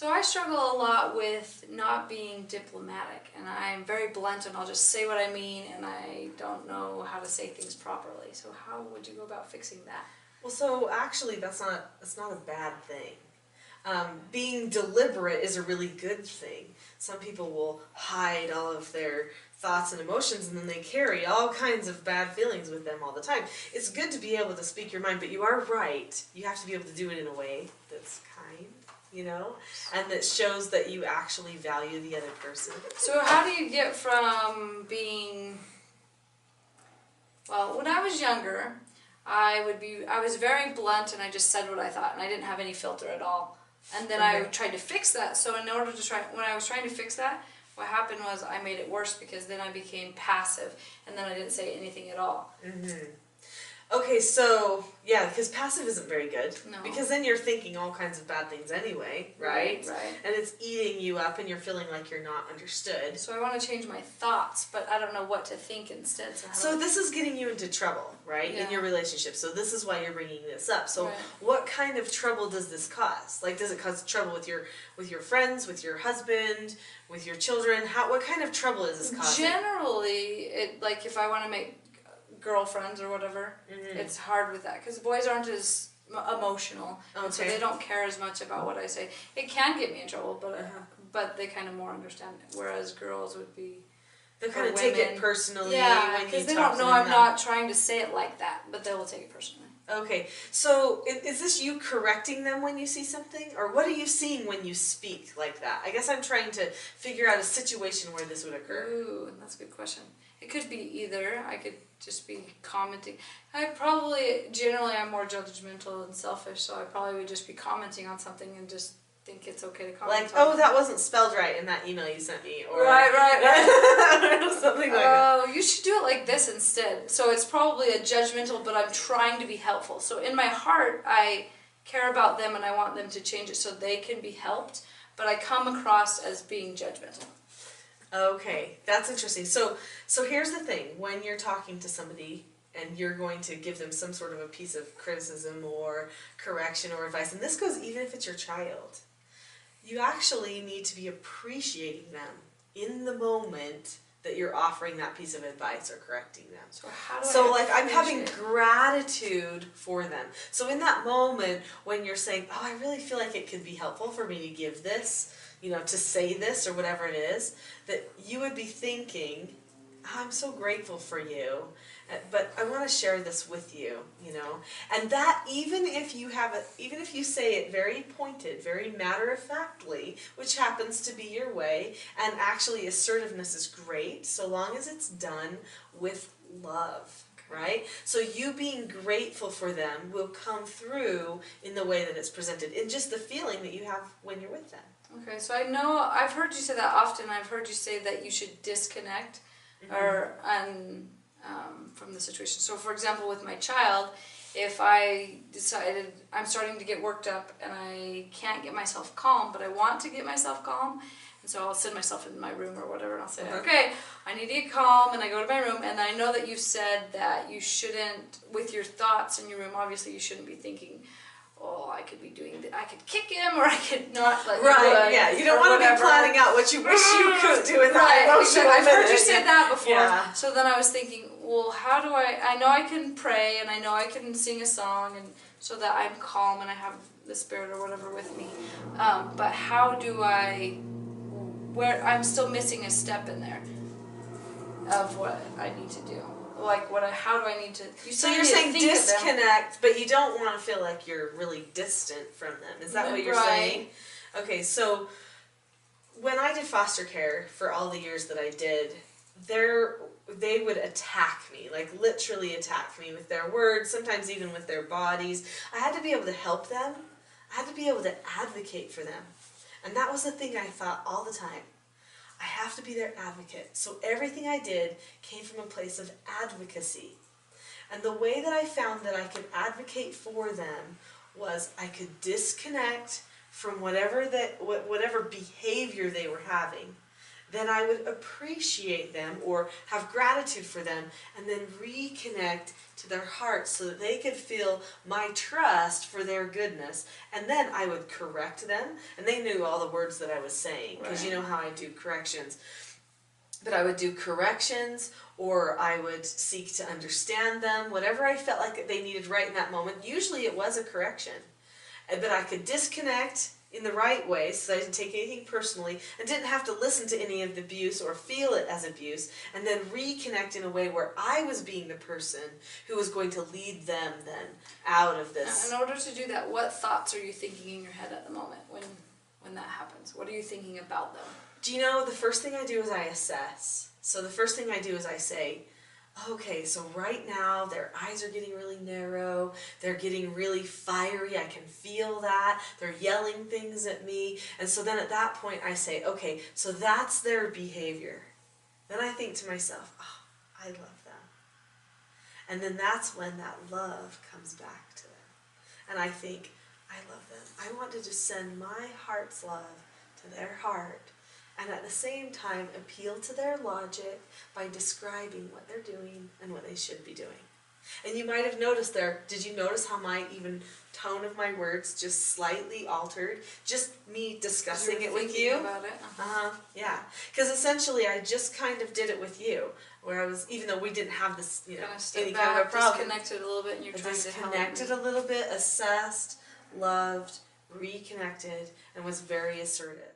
So I struggle a lot with not being diplomatic, and I'm very blunt, and I'll just say what I mean, and I don't know how to say things properly. So how would you go about fixing that? Well, so actually, that's not a bad thing. Being deliberate is a really good thing. Some people will hide all of their thoughts and emotions, and then they carry all kinds of bad feelings with them all the time. It's good to be able to speak your mind, but you are right. You have to be able to do it in a way that's kind, and that shows that you actually value the other person. So how do you get from being, well, when I was younger, I was very blunt, and I just said what I thought, and I didn't have any filter at all. And then I tried to fix that. So when I was trying to fix that, what happened was I made it worse, because then I became passive, and then I didn't say anything at all. Okay, so, yeah, because passive isn't very good. No. Because then you're thinking all kinds of bad things anyway, right? Right. And it's eating you up, and you're feeling like you're not understood. So I want to change my thoughts, but I don't know what to think instead. So this is getting you into trouble, right, in your relationship. So this is why you're bringing this up. So what kind of trouble does this cause? Like, does it cause trouble with your friends, with your husband, with your children? What kind of trouble is this causing? Generally, like if I want to make girlfriends or whatever, it's hard with that, because boys aren't as emotional, and so they don't care as much about what I say. It can get me in trouble, but they kind of more understand it, whereas girls would be... They kind of take it personally. Yeah, because they don't know I'm not trying to say it like that, but they will take it personally. Okay, so is this you correcting them when you see something? Or what are you seeing when you speak like that? I guess I'm trying to figure out a situation where this would occur. Ooh, that's a good question. It could be either. I could just be commenting. Generally I'm more judgmental and selfish, so I probably would just be commenting on something and just think it's okay to comment. Like, oh, that wasn't spelled right in that email you sent me. Or right. Something like that. Oh, you should do it like this instead. So it's probably a judgmental, but I'm trying to be helpful. So in my heart, I care about them and I want them to change it so they can be helped, but I come across as being judgmental. Okay, that's interesting. So here's the thing. When you're talking to somebody and you're going to give them some sort of a piece of criticism or correction or advice, and this goes even if it's your child, you actually need to be appreciating them in the moment that you're offering that piece of advice or correcting them. So how do I'm having gratitude for them. So in that moment when you're saying, oh, I really feel like it could be helpful for me to give this, to say this or whatever it is, that you would be thinking, I'm so grateful for you, but I want to share this with you, and that even if you say it very pointed, very matter-of-factly, which happens to be your way, and actually assertiveness is great, so long as it's done with love. Right? So you being grateful for them will come through in the way that it's presented, in just the feeling that you have when you're with them. Okay, so I know I've heard you say that often. I've heard you say that you should disconnect from the situation. So for example, with my child, if I decided I'm starting to get worked up and I can't get myself calm, but I want to get myself calm, and so I'll send myself in my room or whatever, and I'll say, okay, I need to get calm, and I go to my room, and I know that you said that you shouldn't, with your thoughts in your room, obviously you shouldn't be thinking, oh, I could be doing that, I could kick him, or I could not let you don't want to be planning out what you wish you could do in that emotional I've heard you say that before. Yeah. So then I was thinking, well, how do I know I can pray, and I know I can sing a song, and so that I'm calm and I have the Spirit or whatever with me, but how do where I'm still missing a step in there of what I need to do. Like, how do I need to... So you're saying disconnect, but you don't want to feel like you're really distant from them. Is that what you're saying? Okay, so when I did foster care for all the years that I did, they would attack me, like literally attack me with their words, sometimes even with their bodies. I had to be able to help them. I had to be able to advocate for them. And that was the thing I thought all the time. I have to be their advocate. So everything I did came from a place of advocacy. And the way that I found that I could advocate for them was I could disconnect from whatever behavior they were having. then I would appreciate them or have gratitude for them and then reconnect to their hearts so that they could feel my trust for their goodness. And then I would correct them, and they knew all the words that I was saying, because you know how I do corrections. But I would do corrections, or I would seek to understand them, whatever I felt like they needed right in that moment. Usually it was a correction. But I could disconnect in the right way so that I didn't take anything personally and didn't have to listen to any of the abuse or feel it as abuse, and then reconnect in a way where I was being the person who was going to lead them then out of this. Now, in order to do that, what thoughts are you thinking in your head at the moment when that happens? What are you thinking about them? Do you know, the first thing I do is I assess. So the first thing I do is I say, okay, so right now their eyes are getting really narrow, they're getting really fiery, I can feel that, they're yelling things at me, and so then at that point I say, okay, so that's their behavior. Then I think to myself, oh, I love them. And then that's when that love comes back to them. And I think, I love them. I want to just send my heart's love to their heart, and at the same time appeal to their logic by describing what they're doing and what they should be doing. And you might have noticed there, did you notice how my even tone of my words just slightly altered? Just me discussing it with you? About it. Yeah. Because essentially I just kind of did it with you, where I was, even though we didn't have this, you know, any kind of a problem. Disconnected a little bit, and you're trying to help me. Disconnected a little bit, assessed, loved, reconnected, and was very assertive.